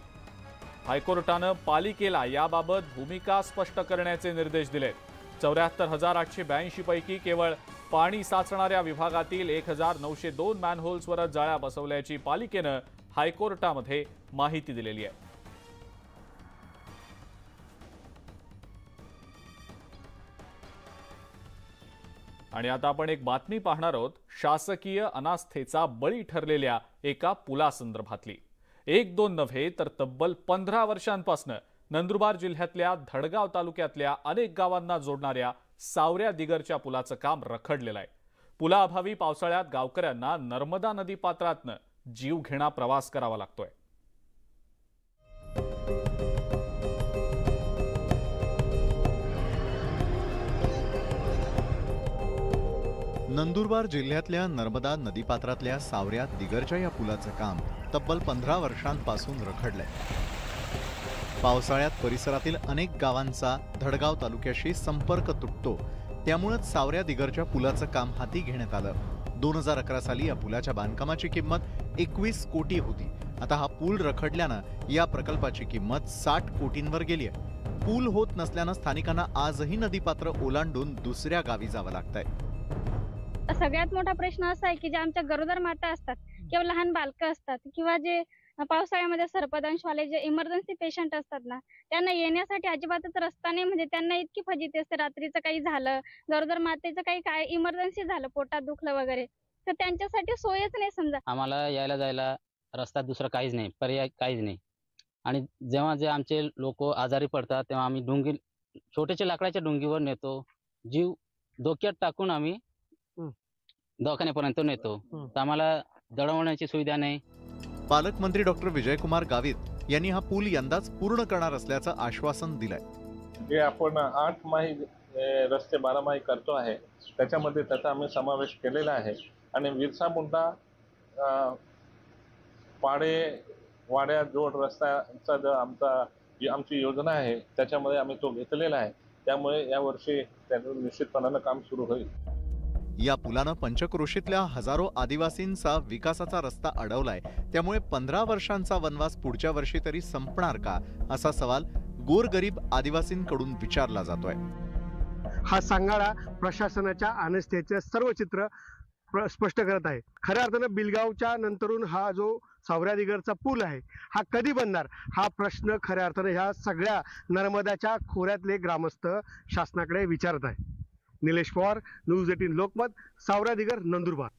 हायकोर्टानं पालिकेला याबाबत भूमिका स्पष्ट करण्याचे निर्देश दिलेत. 74,882 पैकी केवळ पाणी साचणाऱ्या विभागातील 1,902 मॅनहोल्सवरच जाळ्या बसवल्याची पालिकेनं हायकोर्टामध्ये माहिती दिलेली आहे. आणि आता आपण एक बातमी पाहणार आहोत. शासकीय अनास्थेचा बळी ठरलेल्या एका पुलासंदर्भातली. 1-2 नव्हे तर तब्बल 15 वर्षांपासून नंदुरबार जिल्ह्यातल्या धडगाव तालुक्यातल्या अनेक गावांना जोडणाऱ्या सावऱ्या दिगरच्या पुलाचं काम रखडलेलं आहे. पुलाअभावी पावसाळ्यात गावकऱ्यांना नर्मदा नदी पात्रातनं जीवघेणा प्रवास करावा लागतोय. नंदुरबार जिल्ह्यातल्या नर्मदा नदीपात्रातल्या सावऱ्या दिगरच्या या पुलाचं काम तब्बल 15 वर्षांपासून रखडलंय. पावसाळ्यात परिसरातील अनेक गावांचा धडगाव तालुक्याशी संपर्क तुटतो. त्यामुळेच सावऱ्या दिगरच्या पुलाचं काम हाती घेण्यात आलं. 2011 साली या पुलाच्या बांधकामाची किंमत 21 कोटी होती. आता हा पूल रखडल्यानं या प्रकल्पाची किंमत 60 कोटींवर गेली आहे. पूल होत नसल्यानं स्थानिकांना आजही नदीपात्र ओलांडून दुसऱ्या गावी जावं लागतंय. सगळ्यात मोठा प्रश्न असा आहे की जे आमच्या गरोदर माता असतात किंवा लहान बालकं असतात किंवा जे पावसाळ्यामध्ये सर्पदंशवाले जे इमर्जन्सी पेशंट असतात ना, त्यांना येण्यासाठी अजिबातच रस्ता नाही. म्हणजे त्यांना इतकी फजिती असते, रात्रीचं काही झालं, गरोदर मातेचं काही काय इमर्जन्सी झालं, पोटात दुखलं वगैरे, तर त्यांच्यासाठी सोयच नाही. समजा आम्हाला यायला जायला रस्ता दुसरा काहीच नाही, पर्याय काहीच नाही. आणि जेव्हा जे आमचे लोक आजारी पडतात तेव्हा आम्ही डोंगी, छोट्याच्या लाकडाच्या डोंगीवर नेतो, जीव धोक्यात टाकून आम्ही दवाखान्यापर्यंत नेतो. तर आम्हाला दळवण्याची सुविधा नाही. पालकमंत्री डॉक्टर विजयकुमार गावित यांनी हा पूल यंदाच पूर्ण करणार असल्याचं आश्वासन दिलंय. जे आपण 8 माही रस्ते 12 माही करतो आहे त्याच्यामध्ये त्याचा आम्ही समावेश केलेला आहे. आणि विरसा मुंडा पाडे वाड्या जोड रस्त्याचा जो आमची योजना आहे त्याच्यामध्ये आम्ही तो घेतलेला आहे. त्यामुळे यावर्षी त्याचं निश्चितपणानं काम सुरू होईल. या पुलानं पंचक्रोशीतल्या हजारो आदिवासींचा विकासाचा रस्ता अडवलाय. त्यामुळे 15 वर्षांचा वनवास पुढच्या वर्षी तरी संपणार का, असा सवाल गोरगरीब आदिवासींकडून विचारला जातोय. हा सांगाडा प्रशासनाच्या अनास्थेचे सर्व चित्र स्पष्ट करत आहे. खऱ्या अर्थानं बिलगावच्या नंतरून हा जो सावऱ्या दिगरचा पूल आहे हा कधी बनणार हा प्रश्न खऱ्या अर्थानं ह्या सगळ्या नर्मदाच्या खोऱ्यातले ग्रामस्थ शासनाकडे विचारत आहे. निलेश पवार, न्यूज 18 लोकमत, सावऱ्या दिगर, नंदुरबार.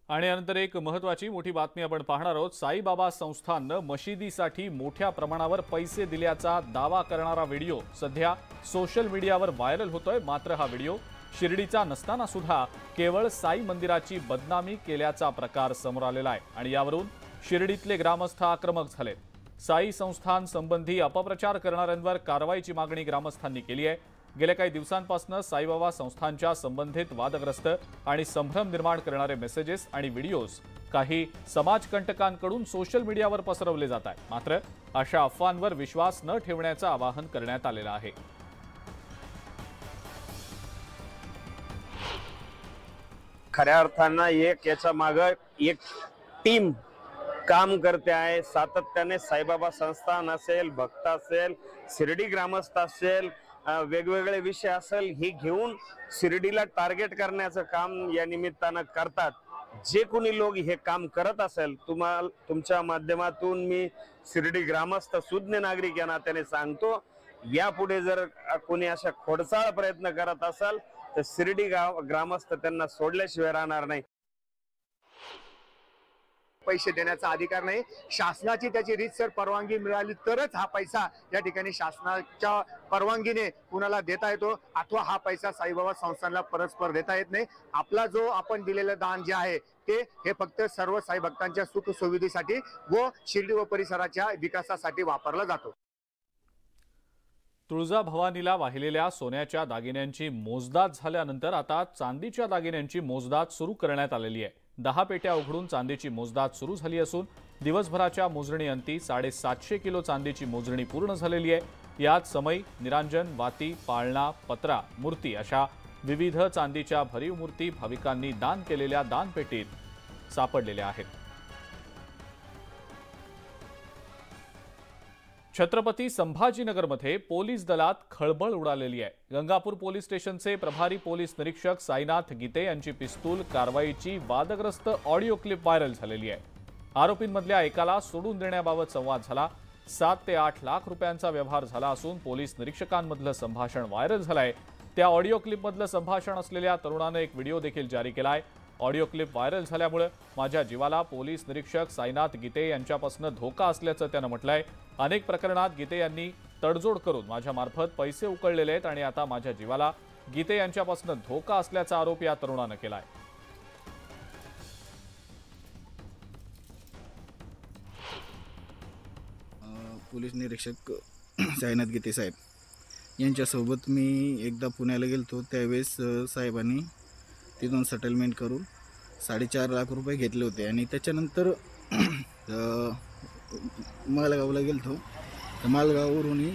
आणि यानंतर एक महत्त्वाची मोठी बातमी आपण पाहणार आहोत. साईबाबा संस्थाननं मशिदीसाठी मोठ्या प्रमाणावर पैसे दिल्याचा दावा करणारा व्हिडिओ सध्या सोशल मीडियावर व्हायरल होतोय. मात्र हा व्हिडिओ शिर्डीचा नसताना सुद्धा केवळ साई मंदिराची बदनामी केल्याचा प्रकार समोर आलेला आहे आणि यावरून शिर्डीतले ग्रामस्थ आक्रमक झालेत. साई संस्थान संबंधी अपप्रचार करणाऱ्यांवर कारवाईची मागणी ग्रामस्थांनी केली आहे. गेल्या काही दिवसांपासून साईबाबा संस्थानच्या संबंधित वादग्रस्त आणि संभ्रम निर्माण करणारे मेसेजेस आणि व्हिडिओज काही समाजकंटकांकडून सोशल मीडियावर पसरवले जात आहेत. मात्र अशा अफवांवर विश्वास न ठेवण्याचं आवाहन करण्यात आलेलं आहे. खऱ्या अर्थानं याच्या मागे एक टीम काम करते आहे. सातत्याने साईबाबा संस्थान असेल, भक्त असेल, शिर्डी ग्रामस्थ असेल, वेगवेगळे विषय असेल, हे घेऊन शिर्डीला टार्गेट करण्याचं काम या निमित्तानं करतात. जे कोणी लोक हे काम करत असेल, तुमच्या माध्यमातून मी शिर्डी ग्रामस्थ सुज्ञ नागरिक या नात्याने सांगतो, यापुढे जर कोणी अशा खोडसाळ प्रयत्न करत असेल तर शिर्डी ग्रामस्थ त्यांना सोडल्याशिवाय राहणार नाही. पैसे देण्याचा अधिकार नाही. शासनाची त्याची रीतसर परवानगी मिळाली तरच हा पैसा या ठिकाणी शासनाच्या परवानगीने कुणाला देता येतो, अथवा हा पैसा साईबाबा संस्थानला परस्पर देता येत नाही. आपला जो आपण दिलेलं दान जे आहे ते हे फक्त सर्व साई भक्तांच्या सुख सुविधेसाठी व शिर्डी व परिसराच्या विकासासाठी वापरला जातो. तुळजाभवानीला वाहिलेल्या सोन्याच्या दागिन्यांची मोजदाद झाल्यानंतर आता चांदीच्या दागिन्यांची मोजदाद सुरू करण्यात आलेली आहे. 10 पेट्या उघडून चांदीची मोजदाद सुरू झाली असून दिवसभराच्या मोजणीअंती 750 किलो चांदीची मोजणी पूर्ण झालेली आहे. यात समई, निरांजन, वाती, पाळणा, पत्रा, मूर्ती अशा विविध चांदीच्या भरीव मूर्ती भाविकांनी दान केलेल्या दानपेटीत सापडलेल्या आहेत. छत्रपती संभाजीनगरमध्ये पोलीस दलात खळबळ उडालेली आहे. गंगापूर पोलीस स्टेशनचे प्रभारी पोलीस निरीक्षक साईनाथ गीते यांची पिस्तूल कारवाईची वादग्रस्त ऑडिओ क्लिप व्हायरल झालेली आहे. आरोपींमधल्या एकाला सोडून देण्याबाबत संवाद झाला. 7 ते 8 लाख रुपयांचा व्यवहार झाला असून पोलीस निरीक्षकांमधलं संभाषण व्हायरल झालंय. त्या ऑडिओ क्लिपमधलं संभाषण असलेल्या तरुणानं एक व्हिडिओ देखील जारी केलाय. ऑडिओ क्लिप व्हायरल झाल्यामुळे माझ्या जीवाला पोलीस निरीक्षक साईनाथ गीते यांच्यापासून धोका असल्याचं त्यानं म्हटलंय. अनेक प्रकरणात गीते यांनी तडजोड करून माझ्यामार्फत पैसे उकळलेले आहेत आणि आता माझ्या जीवाला गीते यांच्यापासून धोका असल्याचा आरोप या तरुणानं केलाय. पोलीस निरीक्षक साईनाथ गीते साहेब यांच्यासोबत मी एकदा पुण्याला गेलतो. त्यावेळेस साहेबांनी तिथून सेटलमेंट करून 4.5 लाख रुपये घेतले होते आणि त्याच्यानंतर मालगावला गेलतो. तर मालगाववरूनही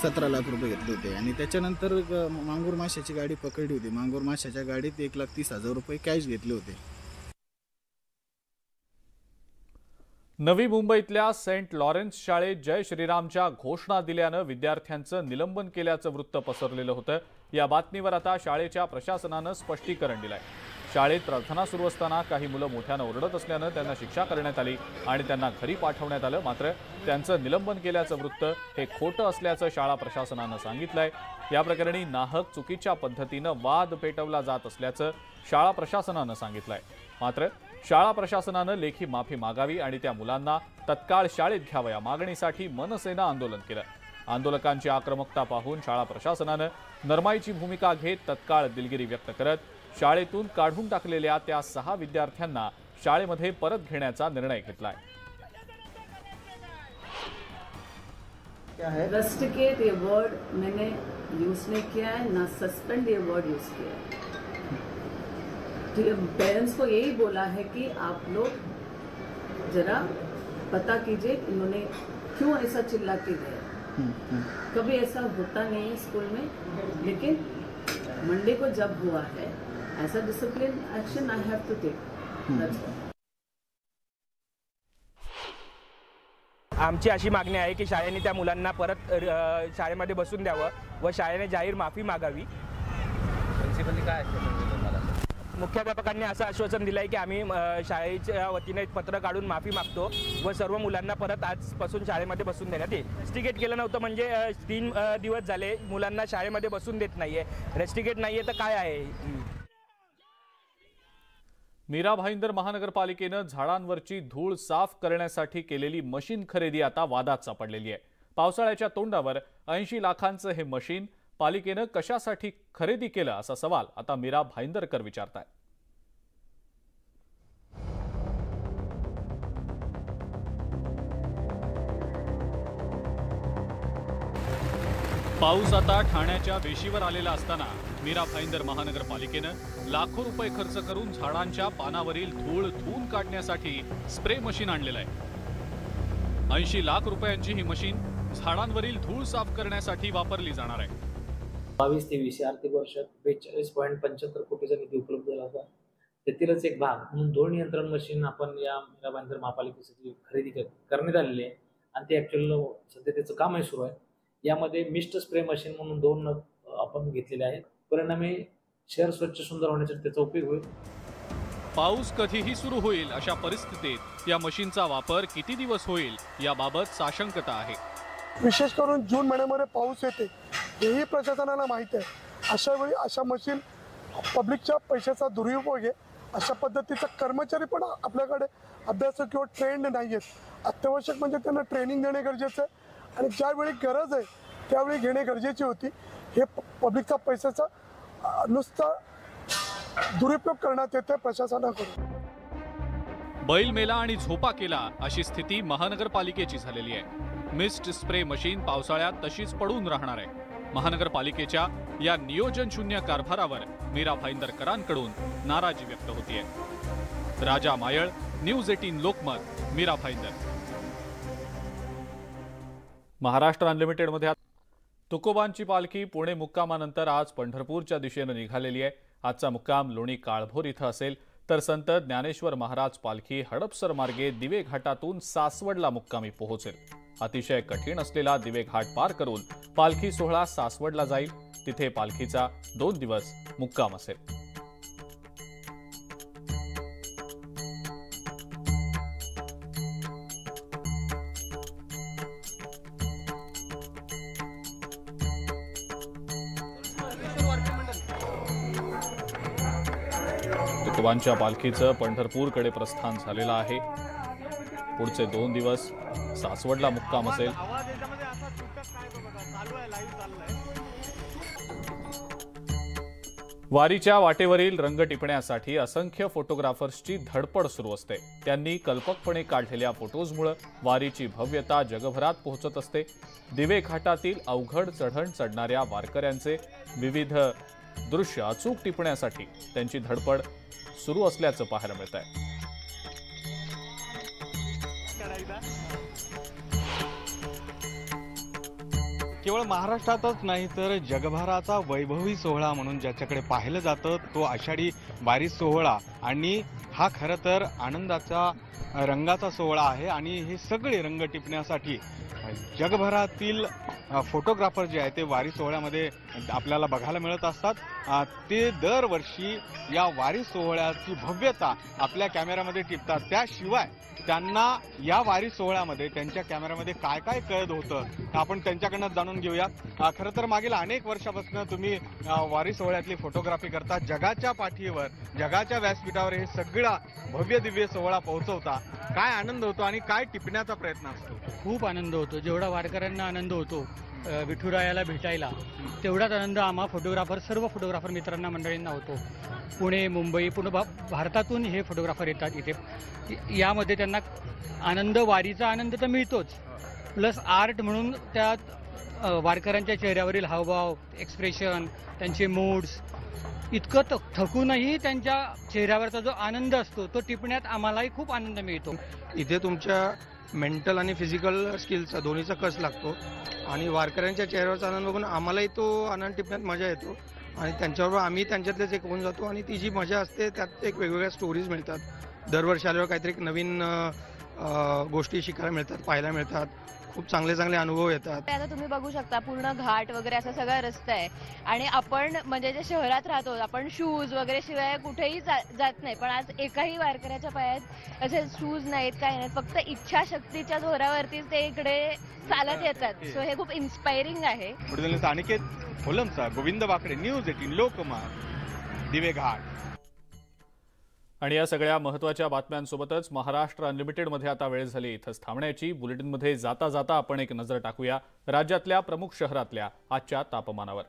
17 लाख रुपये घेतले होते आणि त्याच्यानंतर मांगूर माशाची गाडी पकडली होती. मांगूर माशाच्या गाडीत 1,30,000 रुपये कॅश घेतले होते. नवी मुंबईतल्या सेंट लॉरेन्स शाळेत जय श्रीरामच्या घोषणा दिल्यानं विद्यार्थ्यांचं निलंबन केल्याचं वृत्त पसरलेलं होतं. या बातमीवर आता शाळेच्या प्रशासनानं स्पष्टीकरण दिलंय. शाळेत प्रार्थना सुरू असताना काही मुलं मोठ्यानं ओरडत असल्यानं त्यांना शिक्षा करण्यात आली आणि त्यांना घरी पाठवण्यात आलं. मात्र त्यांचं निलंबन केल्याचं वृत्त हे खोटं असल्याचं शाळा प्रशासनानं सांगितलंय. या प्रकरणी नाहक चुकीच्या पद्धतीनं वाद पेटवला जात असल्याचं शाळा प्रशासनानं सांगितलंय. मात्र शाळा प्रशासनानं लेखी माफी मागावी आणि त्या मुलांना तत्काळ शाळेत घ्यावं या मागणीसाठी मनसेनं आंदोलन केलं. आंदोलकांची आक्रमकता पाहून शाळा प्रशासनानं नरमाईची भूमिका घेत तत्काळ दिलगिरी व्यक्त करत शाळेतून काढून टाकलेल्या त्या 6 विद्यार्थ्यांना शाळेमध्ये परत घेण्याचा निर्णय घेतलाय. रस्टिकेट ये वर्ड मैंने यूज नहीं किया है, ना सस्पेंड ये वर्ड यूज किया है. पेरेंट्स को यही बोला है कि आप लोग जरा पता कीजिए इन्होंने क्यों ऐसा चिल्ला के गए. कभी ऐसा होता नहीं है स्कूल में, लेकिन मंडे को जब हुआ है ऐसा discipline action I have to take. आमची अशी मागणी आहे की शाळेने त्या मुलांना परत शाळेमध्ये बसून द्यावं व शाळेने जाहीर माफी मागावी. प्रिन्सिपलने काय मुख्याध्यापकांनी असं आश्वासन दिलं आहे की आम्ही शाळेच्या वतीने पत्र काढून माफी मागतो व सर्व मुलांना परत आजपासून शाळेमध्ये बसून देण्यात येईल. रेस्टिकेट केलं नव्हतं म्हणजे 3 दिवस झाले मुलांना शाळेमध्ये बसून देत नाहीये. रेस्टिकेट नाहीये तर काय आहे. मीरा भाईंदर महानगरपालिकेनं झाडांवरची धूळ साफ करण्यासाठी केलेली मशीन खरेदी आता वादात सापडलेली आहे. पावसाळ्याच्या तोंडावर 80 लाखांचं हे मशीन पालिकेनं कशासाठी खरेदी केलं असा सवाल आता मीरा भाईंदरकर विचारतायत. पाऊस आता ठाण्याच्या वेशीवर आलेला असताना मीरा भाईंदर महानगरपालिकेनं लाखो रुपये खर्च करून झाडांच्या पानावरील धूळ धुवून काढण्यासाठी स्प्रे मशीन आणलेलं आहे. 80 लाख रुपयांची ही मशीन झाडांवरील धूळ साफ करण्यासाठी वापरली जाणार आहे. 22-23 या आर्थिक वर्षात 42.75 कोटीचा निधी उपलब्ध झाला होता. त्यातीलच एक भाग म्हणून धूळ नियंत्रण मशीन आपण या मीरा भाईंदर महापालिकेसाठी खरेदी करण्यात आलेली आहे आणि ते ॲक्च्युअल सध्या त्याचं कामही सुरू आहे. यामध्ये मिस्ट स्प्रे मशीन म्हणून 2 आपण घेतलेले आहेत. परिणामी शहर स्वच्छ सुंदर होण्यासाठी त्याचा उपयोग होईल. पाऊस कधीही सुरू होईल अशा परिस्थितीत या मशीनचा वापर किती दिवस होईल याबाबत साशंकता आहे. विशेष करून जून महिन्यामध्ये पाऊस येते हेही प्रशासनाला माहीत आहे. अशा वेळी अशा मशीन पब्लिकच्या पैशाचा दुरुपयोग आहे अशा पद्धतीचा कर्मचारी पण आपल्याकडे अभ्यासक किंवा ट्रेंड नाही आहेत. अत्यावश्यक म्हणजे त्यांना ट्रेनिंग देणे गरजेचं आहे आणि ज्यावेळी गरज आहे त्यावेळी घेणे गरजेची होती. हे पब्लिकचा पैशाचा नुसता दुरुपयोग करण्यात येते प्रशासनाकडून. बैल मेला आणि झोपा केला अशी स्थिती महानगरपालिकेची झालेली आहे. मिस्ट स्प्रे मशीन पावसाळ्यात तशीच पडून राहणार आहे. महानगरपालिकेच्या या नियोजन शून्य कारभारावर मीरा भाईंदरकरांकडून नाराजी व्यक्त होतीये. राजा मायळ, न्यूज 18 लोकमत, मीरा भाईंदर. महाराष्ट्र अनलिमिटेड मध्ये तुकोबांची पालखी पुणे मुक्कामानंतर आज पंढरपूरच्या दिशेने निघालेली आहे. आजचा मुक्काम लोणी काळभोर इथं असेल तर संत ज्ञानेश्वर महाराज पालखी हडपसर मार्गे दिवे घाटातून सासवडला मुक्कामी पोहोचेल. अतिशय कठीण असलेला दिवे घाट पार करून पालखी सोहळा सासवडला जाईल. तिथे पालखीचा 2 दिवस मुक्काम असेल. तुकोबांच्या पालखीचं पंढरपूरकडे प्रस्थान झालेलं आहे. पुढचे 2 दिवस सासवडला मुक्काम असेल. वारीच्या वाटेवरील रंग टिपण्यासाठी असंख्य फोटोग्राफर्सची धडपड सुरू असते. त्यांनी कल्पकपणे काढलेल्या फोटोजमुळे वारीची भव्यता जगभरात पोहोचत असते. दिवे घाटातील अवघड चढण चढणाऱ्या वारकऱ्यांचे विविध दृश्य अचूक टिपण्यासाठी त्यांची धडपड सुरू असल्याचं पाहायला मिळत आहे. केवळ महाराष्ट्रातच नाही तर जगभराचा वैभवी सोहळा म्हणून ज्याच्याकडे पाहिलं जातं तो आषाढी वारी सोहळा. आणि हा खरं तर आनंदाचा रंगाचा सोहळा आहे. आणि हे सगळे रंग टिपण्यासाठी जगभरातील फोटोग्राफर जे आहे ते वारी सोहळ्यामध्ये आपल्याला बघायला मिळत असतात. ते दरवर्षी या वारी सोहळ्याची भव्यता आपल्या कॅमेऱ्यामध्ये टिपतात. त्याशिवाय त्यांना या वारी सोहळ्यामध्ये त्यांच्या कॅमेऱ्यामध्ये काय काय कैद होतं आपण त्यांच्याकडनं जाणून घेऊया. खरं तर मागील अनेक वर्षापासून तुम्ही वारी सोहळ्यातली फोटोग्राफी करता. जगाच्या पाठीवर जगाच्या व्यासपीठावर हे सगळा भव्य दिव्य सोहळा पोहोचवता. काय आनंद होतो आणि काय टिपण्याचा प्रयत्न असतो? खूप आनंद होतो. जेवढा वारकऱ्यांना आनंद होतो विठुरायाला भेटायला तेवढाच आनंद सर्व फोटोग्राफर मित्रांना मंडळींना होतो. पुणे, मुंबई, पूर्ण भारतातून हे फोटोग्राफर येतात इथे. यामध्ये त्यांना आनंद, वारीचा आनंद तर मिळतोच, प्लस आर्ट म्हणून त्यात वारकऱ्यांच्या चेहऱ्यावरील हावभाव, एक्सप्रेशन, त्यांचे मूड्स इतकं थकूनही त्यांच्या चेहऱ्यावरचा जो आनंद असतो तो टिपण्यात आम्हालाही खूप आनंद मिळतो. इथे तुमच्या मेंटल आणि फिजिकल स्किलचा दोन्हीचा कस लागतो आणि वारकऱ्यांच्या चेहऱ्यावरचा आनंद बघून आम्हालाही तो आनंद टिपण्यात मजा येतो आणि त्यांच्याबरोबर आम्ही त्यांच्यातलेच एक होऊन जातो. आणि ती जी मजा असते त्यात एक वेगवेगळ्या स्टोरीज मिळतात. दरवर्षी आल्यावर काहीतरी एक नवीन गोष्टी शिकायला मिळतात, पाहायला मिळतात. खूप चांगले चांगले अनुभव येतात. आता तुम्ही बघू शकता पूर्ण घाट वगैरे असा सगळा रस्ता आहे आणि आपण म्हणजे जे शहरात राहतो आपण शूज वगैरे शिवाय कुठेही जात नाही. पण आज एकाही वारकऱ्याच्या पायात असे शूज नाहीत, काही नाहीत. फक्त इच्छाशक्तीच्या जोरावरतीच ते इकडे चालत येतात. सो हे खूप इन्स्पायरिंग आहे. अनिकेत होलमचा, गोविंद वाकडे, न्यूज 18 लोकमत, दिवे घाट. आणि या सगळ्या महत्त्वाच्या बातम्यांसोबतच महाराष्ट्र अनलिमिटेडमध्ये आता वेळ झाली इथंच थांबण्याची. बुलेटिनमध्ये जाता जाता आपण एक नजर टाकूया राज्यातल्या प्रमुख शहरातल्या आजच्या तापमानावर.